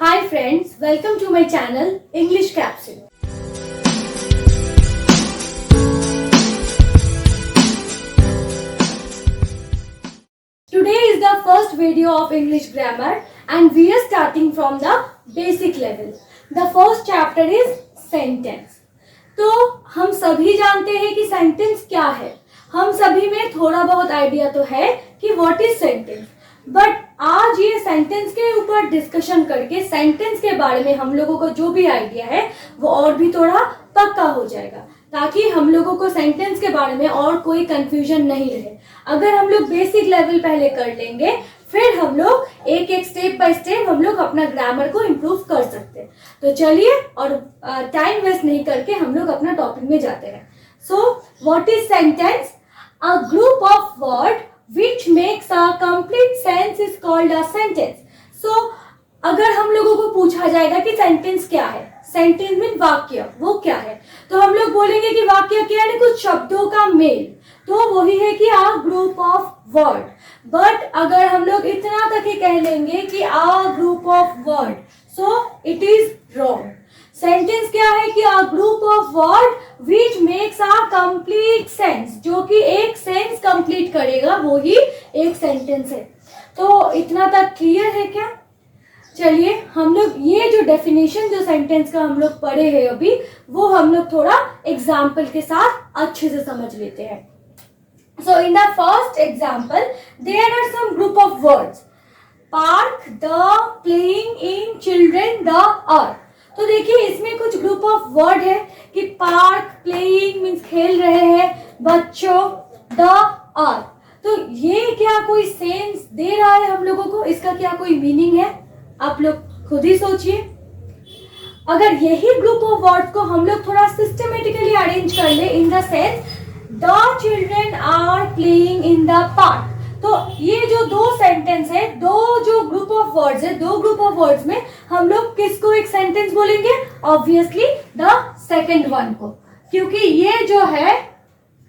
Hi friends, welcome to my channel English Capsule. Today is the first video of English grammar and we are starting from the basic level. The first chapter is sentence. तो हम सभी जानते हैं कि sentence क्या है. हम सभी में थोड़ा बहुत आइडिया तो है कि व्हाट इज सेंटेंस. बट आज ये सेंटेंस के ऊपर डिस्कशन करके सेंटेंस के बारे में हम लोगों को जो भी आइडिया है वो और भी थोड़ा पक्का हो जाएगा, ताकि हम लोगों को सेंटेंस के बारे में और कोई कंफ्यूजन नहीं रहे. अगर हम लोग बेसिक लेवल पहले कर लेंगे, फिर हम लोग एक एक स्टेप बाय स्टेप हम लोग अपना ग्रामर को इम्प्रूव कर सकते हैं. तो चलिए और टाइम वेस्ट नहीं करके हम लोग अपना टॉपिक में जाते हैं. सो what is sentence? A group of word which makes a complete sense is called a sentence. So अगर हम लोगों को पूछा जाएगा कि सेंटेंस क्या है, सेंटेंस मीन वाक्य, वो क्या है, तो हम लोग बोलेंगे कि वाक्य क्या है, कुछ शब्दों का मेल. तो वही है कि a group of word. But अगर हम लोग इतना तक ही कह लेंगे कि a group of word, so it is wrong. Sentence क्या है कि a group of word which makes a complete sense, जो कि एक सेंस कंप्लीट करेगा, वो ही एक सेंटेंस है. तो इतना तक क्लियर है क्या? चलिए हम लोग ये जो डेफिनेशन जो सेंटेंस का हम लोग पढ़े हैं अभी, वो हम लोग थोड़ा एग्जाम्पल के साथ अच्छे से समझ लेते हैं. So in the first example there are some group of words. Park, the, playing, in, children, the, are. तो देखिए इसमें कुछ ग्रुप ऑफ वर्ड है कि पार्क, प्लेइंग मीन्स खेल रहे हैं बच्चों, द, आर. तो ये क्या कोई सेंस दे रहा है हम लोगों को? इसका क्या कोई मीनिंग है? आप लोग खुद ही सोचिए. अगर यही ग्रुप ऑफ वर्ड्स को हम लोग थोड़ा सिस्टमेटिकली अरेंज कर ले in the sense the children are playing in the park, तो ये जो दो सेंटेंस है, दो जो ग्रुप ऑफ वर्ड्स है, दो ग्रुप ऑफ वर्ड्स में हम लोग किसको एक सेंटेंस बोलेंगे? ऑब्वियसली द सेकंड वन को, क्योंकि ये जो है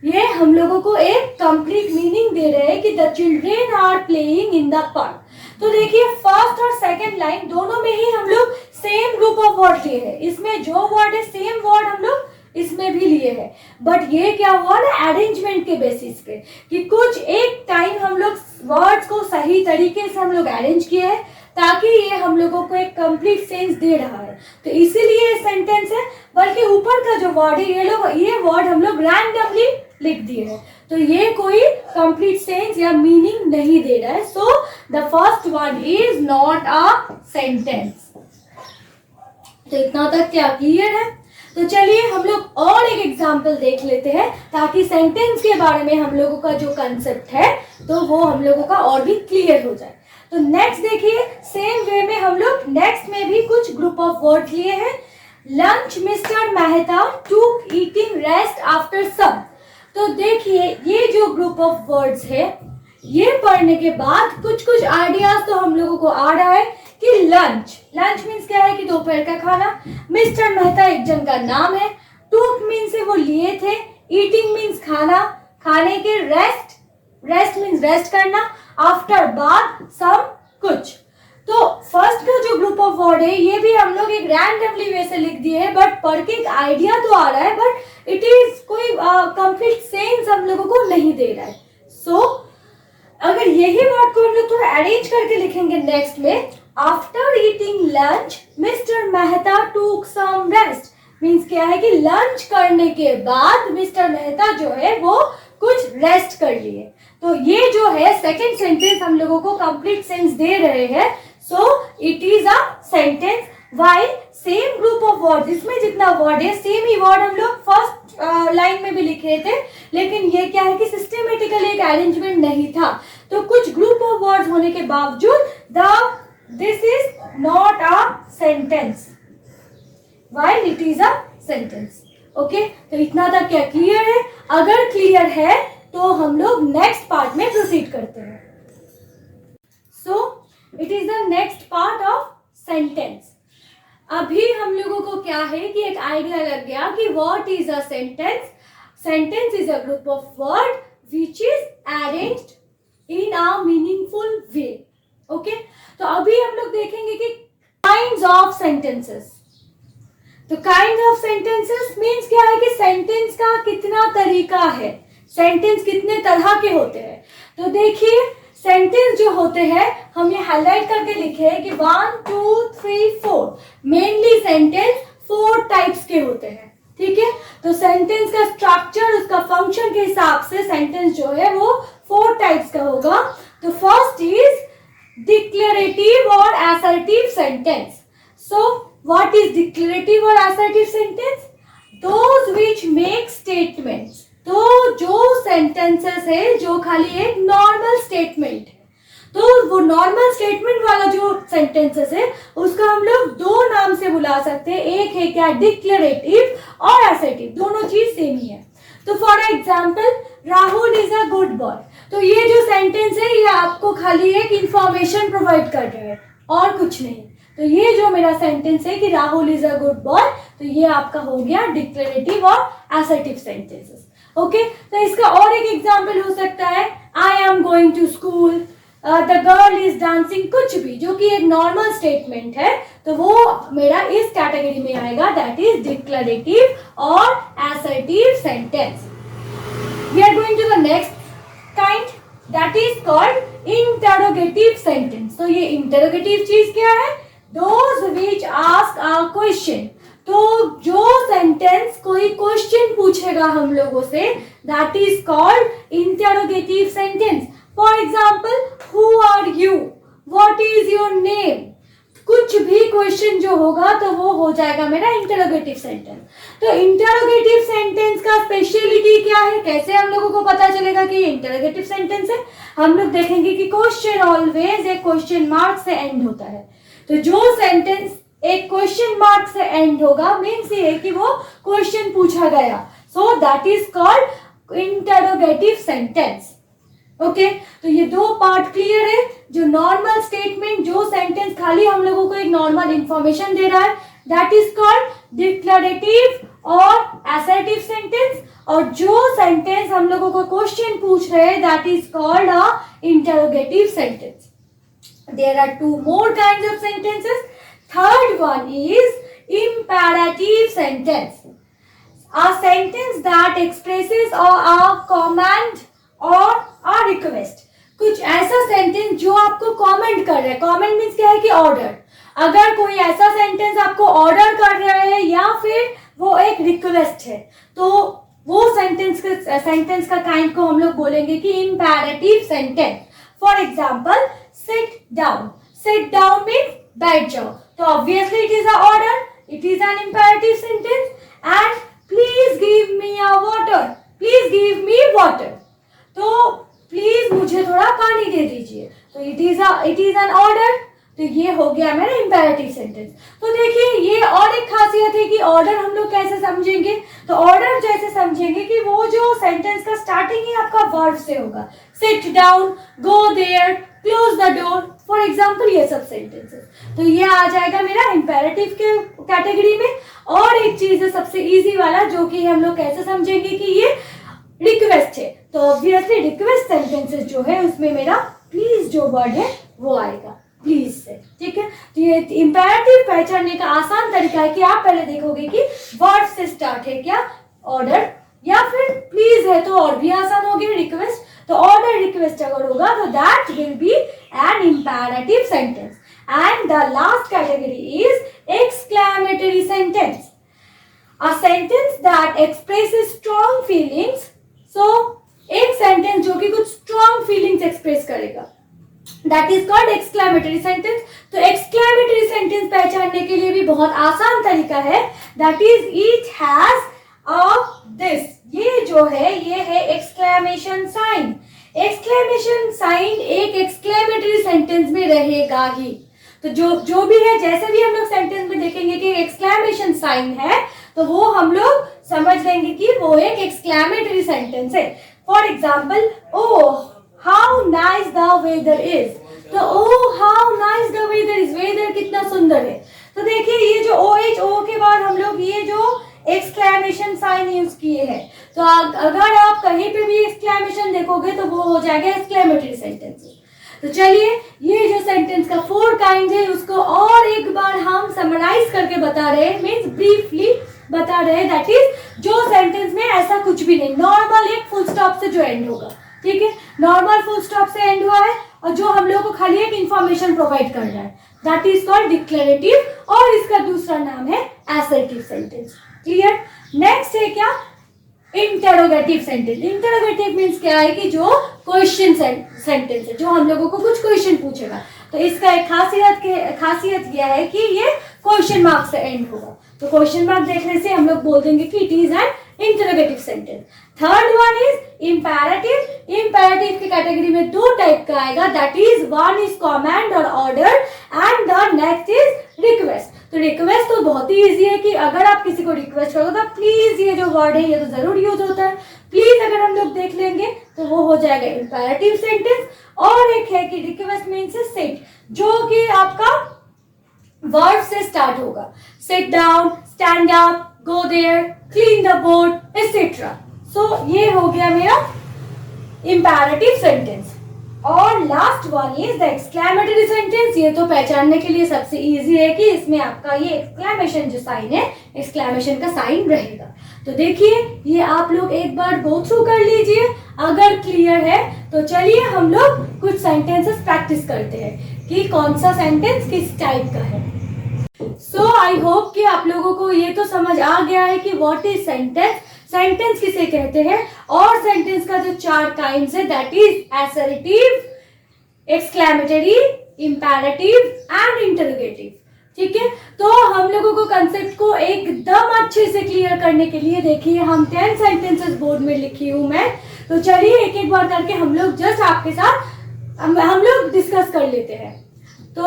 ये हम लोगों को एक कंप्लीट मीनिंग दे रहे हैं कि the children are playing in the park. तो देखिए फर्स्ट और सेकंड लाइन दोनों में ही हम लोग सेम ग्रुप ऑफ वर्ड लिए हैं. इसमें जो वर्ड है सेम वर्ड हम लोग इसमें भी लिए हैं. बट ये क्या हुआ ना, अरेंजमेंट के बेसिस पे, कि कुछ एक टाइम हम लोग वर्ड्स को सही तरीके से हम लोग अरेंज किए हैं ताकि ये हम लोगों को एक कंप्लीट सेंस दे रहा है. तो इसीलिए ये सेंटेंस है. बल्कि ऊपर का जो वर्ड है ये वर्ड हम लोग रैंडमली लिख दिए हैं, तो ये कोई कंप्लीट सेंस या मीनिंग नहीं दे रहा है. So the first word is not a sentence. तो इतना तक क्या क्लियर है? तो चलिए हम लोग और एक एग्जाम्पल देख लेते हैं ताकि सेंटेंस के बारे में हम लोगों का जो कंसेप्ट है तो वो हम लोगों का और भी क्लियर हो जाए. तो नेक्स्ट देखिए सेम वे में हम लोग नेक्स्ट में भी कुछ ग्रुप ऑफ वर्ड लिए हैं. लंच, मिस्टर मेहता टूक ईटिंग रेस्ट आफ्टर सम. तो देखिए ये जो ग्रुप ऑफ वर्ड्स है, ये पढ़ने के बाद कुछ कुछ आइडियाज तो हम लोगों को आ रहा है कि लंच मीन्स क्या है कि दोपहर का खाना. मिस्टर मेहता एक जन का नाम है. टूक मीन्स वो लिए थे. ईटिंग मीन्स खाना, खाने के. रेस्ट मीन्स रेस्ट करना. आफ्टर बाद सम कुछ. तो फर्स्ट का जो ग्रुप ऑफ वर्ड है ये भी हम लोग एक रैंडमली वे से लिख दिए हैं, बट पढ़ के एक आइडिया तो आ रहा है, बट इट इज कोई कंप्लीट सेंस हम लोगों को नहीं दे रहा है. सो अगर यही वर्ड को हम लोग थोड़ा अरेंज करके लिखेंगे नेक्स्ट में, after eating lunch mister Mehta टूक सम रेस्ट. मीन्स क्या है कि लंच करने के बाद मिस्टर मेहता जो है वो कुछ रेस्ट कर लिए. तो ये जो है सेकंड सेंटेंस हम लोगों को कंप्लीट सेंस दे रहे हैं. सो it is a sentence. While same group of word, इसमें जितना वर्ड है सेम ही वर्ड हम लोग फर्स्ट लाइन में भी लिख रहे थे, लेकिन ये क्या है कि सिस्टमेटिकली एक अरेंजमेंट नहीं था. तो कुछ ग्रुप ऑफ वर्ड्स होने के बावजूद this is not a sentence while it is a sentence. Okay, तो इतना तक क्या क्लियर है? अगर क्लियर है तो हम लोग नेक्स्ट पार्ट में प्रोसीड करते हैं. सो it is the next part of sentence. अभी हम लोगों को क्या है कि एक आइडिया लग गया कि what is a sentence. Sentence is a group of word which is arranged in a meaningful way. Okay, तो अभी हम लोग देखेंगे कि काइंड्स काइंड्स ऑफ सेंटेंसेस। तो काइंड ऑफ सेंटेंसेस मीन्स क्या है कि सेंटेंस का कितना तरीका है, सेंटेंस कितने तरह के होते हैं। तो देखिए सेंटेंस जो होते हैं हम ये हाईलाइट करके लिखे हैं कि 1 2 3 4 मेनली सेंटेंस 4 टाइप्स के होते हैं, ठीक है। तो सेंटेंस का स्ट्रक्चर, उसका फंक्शन के हिसाब से सेंटेंस जो है वो 4 टाइप्स का होगा। तो फर्स्ट इज डिक्लेरेटिव और assertive sentence. So what is declarative और assertive sentence? Those which make statements. तो जो सेंटेंसेस है जो खाली एक नॉर्मल स्टेटमेंट है, तो वो नॉर्मल स्टेटमेंट वाला जो सेंटेंसेस है उसका हम लोग 2 नाम से बुला सकते हैं। एक है क्या, डिक्लेरेटिव और असर्टिव, दोनों चीज सेम ही है। तो for example Rahul is a good boy. तो ये जो सेंटेंस है ये आपको खाली एक इंफॉर्मेशन प्रोवाइड कर रहा है और कुछ नहीं। तो ये जो मेरा सेंटेंस है कि Rahul is a good boy, तो ये आपका हो गया डिक्लेरेटिव और असर्टिव सेंटेंसेस। ओके, तो इसका और एक एग्जाम्पल हो सकता है I am going to school, the girl is dancing, कुछ भी जो कि एक नॉर्मल स्टेटमेंट है, तो वो मेरा इस कैटेगरी में आएगा, दैट इज डिक्लेरेटिव और assertive sentence. We are going to the next kind, that is called interrogative sentence. तो ये इंटरोगेटिव चीज क्या है? Those which ask a question. तो जो सेंटेंस कोई क्वेश्चन पूछेगा हम लोगों से, that is called interrogative sentence. For example who are you, what is your name, कुछ भी क्वेश्चन जो होगा तो वो हो जाएगा मेरा इंटरोगेटिव सेंटेंस। तो इंटरोगेटिव सेंटेंस का स्पेशलिटी क्या है, कैसे हम लोगों को पता चलेगा कि ये इंटरोगेटिव सेंटेंस है? हम लोग देखेंगे कि क्वेश्चन ऑलवेज एक क्वेश्चन मार्क से एंड होता है। तो जो सेंटेंस एक क्वेश्चन मार्क से एंड होगा मीन्स ये है कि वो क्वेश्चन पूछा गया, so that is called interrogative sentence. Okay, तो ये 2 पार्ट क्लियर है। जो नॉर्मल स्टेटमेंट, जो सेंटेंस खाली हम लोगों को एक नॉर्मल इंफॉर्मेशन दे रहा है, दैट इज कॉल्ड डिक्लेरेटिव और असर्टिव सेंटेंस। और जो सेंटेंस हम लोगों को क्वेश्चन पूछ रहे हैं, that is called a interrogative sentence. There are 2 more kinds of sentences. Third one is imperative sentence. A sentence that expresses a command or a request. कुछ ऐसा सेंटेंस जो आपको कमेंट कर रहा है। कमेंट मीन्स क्या है कि ऑर्डर। अगर कोई ऐसा सेंटेंस आपको ऑर्डर कर रहा है या फिर वो एक रिक्वेस्ट है, तो वो सेंटेंस का काइंड को हम लोग बोलेंगे कि imperative sentence. For example sit down. Sit down means बैठ जाओ. तो obviously it is an order. It is an imperative sentence. And please give me a water. Please give me water. तो प्लीज मुझे थोड़ा पानी दे दीजिए. तो it is an order. तो ये हो गया मेरा imperative sentence. तो देखिए ये और एक खासियत है कि ऑर्डर हम लोग कैसे समझेंगे. तो ऑर्डर जैसे समझेंगे कि वो जो सेंटेंस का स्टार्टिंग ही आपका वर्ब से होगा. Sit down, go there, close the door. For example ये सब सेंटेंसेस. तो ये आ जाएगा मेरा इम्पेरेटिव के कैटेगरी में. और एक चीज है सबसे इजी वाला, जो कि हम लोग कैसे समझेंगे कि ये रिक्वेस्ट है. तो ऑब्वियसली रिक्वेस्ट सेंटेंसेस जो है उसमें मेरा प्लीज जो वर्ड है वो आएगा प्लीज से. ठीक है, तो ये इम्पेरेटिव पहचानने का आसान तरीका है कि आप पहले देखोगे कि वर्ड से स्टार्ट है क्या ऑर्डर, या फिर प्लीज है तो और भी आसान हो गया रिक्वेस्ट. तो ऑर्डर रिक्वेस्ट अगर होगा तो that will be an imperative sentence. And the last category is exclamatory sentence. A sentence that expresses strong feelings. So एक सेंटेंस जो कि कुछ स्ट्रॉन्ग फीलिंग्स एक्सप्रेस करेगा, that is called exclamatory sentence. तो exclamatory sentence पहचानने के लिए भी बहुत आसान तरीका है, that is it has a this. ये जो है ये है एक्सक्लेमेशन साइन. एक्सक्लेमेशन साइन एक एक्सक्लेमेटरी सेंटेंस में रहेगा ही. तो जो भी है, जैसे भी हम लोग सेंटेंस में देखेंगे कि एक्सक्लेमेशन साइन है, तो वो हम लोग समझ लेंगे कि वो एक एक्सक्लेमेटरी सेंटेंस है. For example oh how nice the weather is. तो oh how nice the weather is, weather कितना सुंदर है. तो देखिए ये जो ओ के बाद हम लोग ये जो एक्सक्लेमेशन साइन यूज किए हैं. तो अगर आप कहीं पे भी एक्सक्लेमेशन देखोगे तो वो हो जाएगा एक्सक्लेमेटरी सेंटेंस. तो चलिए ये जो सेंटेंस का 4 काइंड है उसको और एक बार हम समराइज करके बता रहे हैं, मीन्स ब्रीफली बता रहे हैं, दैट इज जो सेंटेंस में ऐसा कुछ भी नहीं, नॉर्मल एक फुल स्टॉप से जो एंड होगा, ठीक है, नॉर्मल फुल स्टॉप से एंड हुआ है और जो हम लोगों को खाली एक इंफॉर्मेशन प्रोवाइड कर रहा है, दैट इज कॉल्ड डिक्लेरेटिव, और इसका दूसरा नाम है असर्टिव सेंटेंस। क्लियर? नेक्स्ट है क्या? Interrogative sentence. इंटरोगेटिव मीन्स क्या है कि जो क्वेश्चन सेंटेंस है, जो हम लोगों को कुछ क्वेश्चन पूछेगा, तो इसका एक खासियत यह है कि ये क्वेश्चन मार्क से एंड होगा, तो क्वेश्चन मार्क देखने से हम लोग बोल देंगे कि it is an interrogative sentence. Third one is imperative. Imperative की कैटेगरी में दो टाइप का आएगा, that is one is command और order and the next is request. तो रिक्वेस्ट तो बहुत ही इजी है कि अगर आप किसी को रिक्वेस्ट करो तो प्लीज, ये जो वर्ड है ये तो जरूर यूज होता है, प्लीज अगर हम लोग देख लेंगे तो वो हो जाएगा इंपैरेटिव सेंटेंस। और एक है कि रिक्वेस्ट मीन्स सिट, जो कि आपका वर्ड से स्टार्ट होगा, sit down, stand up, go there, clean the board etcetera. So ये हो गया मेरा इंपैरेटिव सेंटेंस। और last one is the exclamatory sentence. ये तो पहचानने के लिए सबसे इजी है कि इसमें आपका ये एक्सक्लेमेशन जो साइन है, एक्सक्लेमेशन का साइन रहेगा। तो देखिए, ये आप लोग एक बार गो थ्रू कर लीजिए, अगर क्लियर है तो चलिए हम लोग कुछ सेंटेंसेस प्रैक्टिस करते हैं कि कौन सा सेंटेंस किस टाइप का है। सो आई होप कि आप लोगों को ये तो समझ आ गया है कि व्हाट इज सेंटेंस, सेंटेंस किसे कहते हैं, और सेंटेंस का जो चार काइंड्स है, that is assertive, exclamatory, imperative and interrogative. ठीक है, तो हम लोगों को कंसेप्ट को एकदम अच्छे से क्लियर करने के लिए देखिए, हम 10 सेंटेंसेस बोर्ड में लिखी हूं मैं, तो चलिए एक एक बार करके हम लोग जस्ट आपके साथ हम लोग डिस्कस कर लेते हैं। तो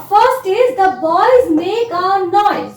first is the boys make a noise.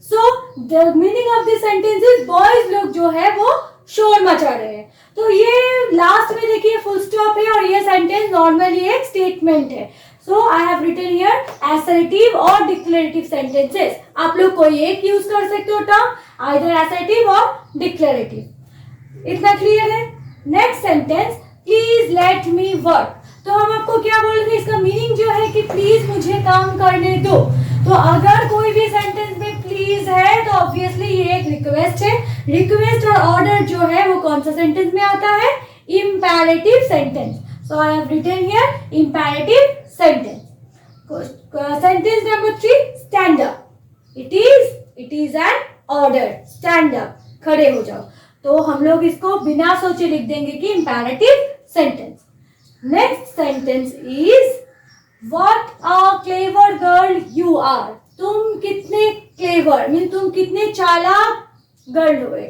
So the meaning of this sentence is boys लोग जो है वो शोर मचा रहे हैं। तो ये लास्ट में देखिए फुल स्टॉप है और ये सेंटेंस नॉर्मली एक स्टेटमेंट है। So I have written here assertive और डिक्लेरेटिव सेंटेंसेस। आप लोग कोई एक यूज कर सकते हो टर्म, आइदर असर्टिव और डिक्लेरेटिव। इतना क्लियर है? Next sentence, please let me work. तो हम आपको क्या बोल रहे हैं, इसका मीनिंग जो है कि प्लीज मुझे काम करने दो। तो अगर कोई भी सेंटेंस में प्लीज है तो ऑब्वियसली ये एक रिक्वेस्ट है। रिक्वेस्ट और ऑर्डर जो है वो कौन सा सेंटेंस में आता है? Imperative sentence. So I have written here imperative sentence. Sentence number 3, stand up. It is an order, stand up, खड़े हो जाओ। तो हम लोग इसको बिना सोचे लिख देंगे कि imperative sentence. Next sentence is what a clever girl you are. तुम कितने क्लेवर, मीन तुम कितने चालाक गर्ल हुए।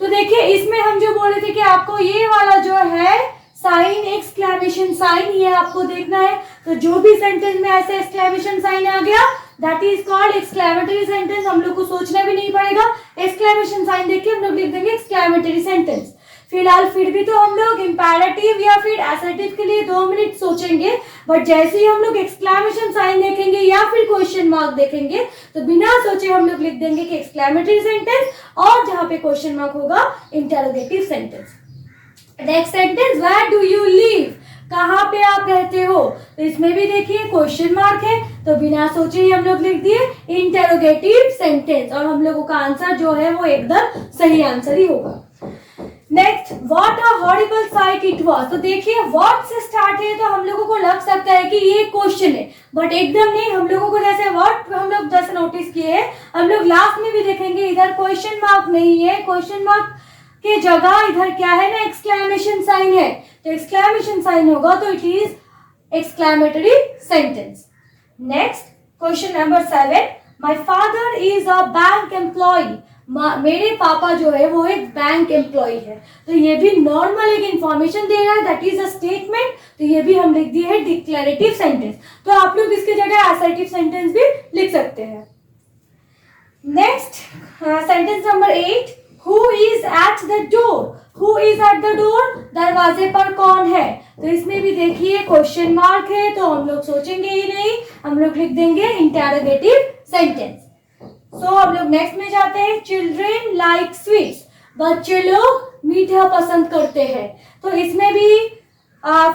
तो देखिए, इसमें हम जो बोल रहे थे कि आपको ये वाला जो है साइन, एक्सक्लेमेशन साइन, ये आपको देखना है। तो जो भी सेंटेंस में ऐसे एक्सक्लेमेशन साइन आ गया, that is called exclamatory sentence. हम लोग को सोचना भी नहीं पड़ेगा, एक्सक्लेमेशन साइन देख के हम लोग लिख देंगे एक्सक्लेमेटरी सेंटेंस। फिलहाल फिर भी तो हम लोग इंपैरेटिव या फिर असर्टिव के लिए 2 मिनट सोचेंगे, बट जैसे ही हम लोग एक्सक्लेमेशन साइन देखेंगे या फिर क्वेश्चन मार्क देखेंगे तो बिना सोचे हम लोग लिख देंगे कि एक्सक्लेमेटरी सेंटेंस, और जहां पे क्वेश्चन मार्क होगा interrogative sentence. Next sentence, where do you live. कहाँ पे आप रहते हो। तो इसमें भी देखिए क्वेश्चन मार्क है, तो बिना सोचे ही हम लोग लिख दिए इंटरोगेटिव सेंटेंस, और हम लोगों का आंसर जो है वो एकदम सही आंसर ही होगा। Next, what a horrible site it was. तो देखिए व्हाट से स्टार्ट है तो हम लोगों को लग सकता है कि ये क्वेश्चन है, बट एकदम नहीं। हम लोगों को जैसे व्हाट हम लोग 10 नोटिस किए हैं, हम लोग लास्ट में भी देखेंगे इधर क्वेश्चन मार्क नहीं है, क्वेश्चन मार्क के जगह इधर क्या है ना, एक्सक्लेमेशन साइन है। तो एक्सक्लेमेशन साइन होगा तो it is exclamatory sentence. Next, question number 7, my father is a bank employee. मेरे पापा जो है वो एक बैंक एम्प्लॉय है। तो ये भी नॉर्मल एक इंफॉर्मेशन दे रहा है, दैट इज अ स्टेटमेंट। तो ये भी हम लिख दिए है डिक्लेरेटिव सेंटेंस। तो आप लोग इसके जगह असर्टिव सेंटेंस भी लिख सकते हैं। Next, sentence number 8, who is at the door. Who is at the door, दरवाजे पर कौन है। तो इसमें भी देखिए क्वेश्चन मार्क है, तो हम लोग सोचेंगे ही नहीं, हम लोग लिख देंगे इंटरोगेटिव सेंटेंस। सो हम लोग नेक्स्ट में जाते हैं, चिल्ड्रेन लाइक स्वीट्स। बच्चे लोग मीठा पसंद करते हैं। तो इसमें भी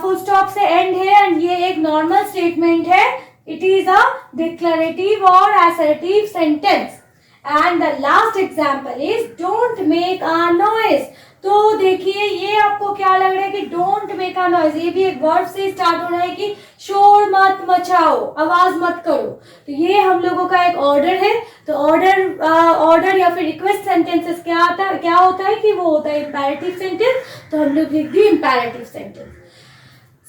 फुल स्टॉप से एंड है, एंड ये एक नॉर्मल स्टेटमेंट है, It is a declarative or assertive sentence. And the last example is don't make a noise. तो देखिए ये आपको क्या लग रहा है कि डोंट मेक अ नॉइज, ये भी एक वर्ड से स्टार्ट हो रहा है कि शोर मत मचाओ, आवाज मत करो। तो ये हम लोगों का एक ऑर्डर है। तो ऑर्डर या फिर रिक्वेस्ट सेंटेंसेस क्या होता है कि वो होता है इंपैरेटिव सेंटेंस। तो हम लोग लिख दिए इंपैरेटिव सेंटेंस।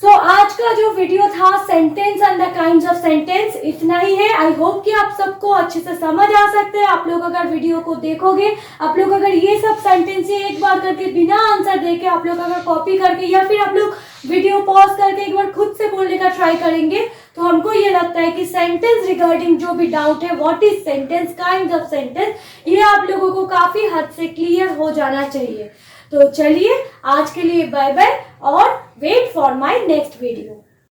सो आज का जो वीडियो था sentence and the kinds of sentence, इतना ही है। आई होप कि आप सबको अच्छे से समझ आ सकते हैं। आप लोग अगर वीडियो को देखोगे, आप लोग अगर ये सब सेंटेंस एक बार करके बिना आंसर देके आप लोग अगर कॉपी करके या फिर आप लोग वीडियो पॉज करके एक बार खुद से बोलने का ट्राई करेंगे, तो हमको ये लगता है कि सेंटेंस रिगार्डिंग जो भी डाउट है, what is sentence, kinds of sentence, ये आप लोगों को काफी हद से क्लियर हो जाना चाहिए। तो चलिए आज के लिए बाय बाय और wait for my next video.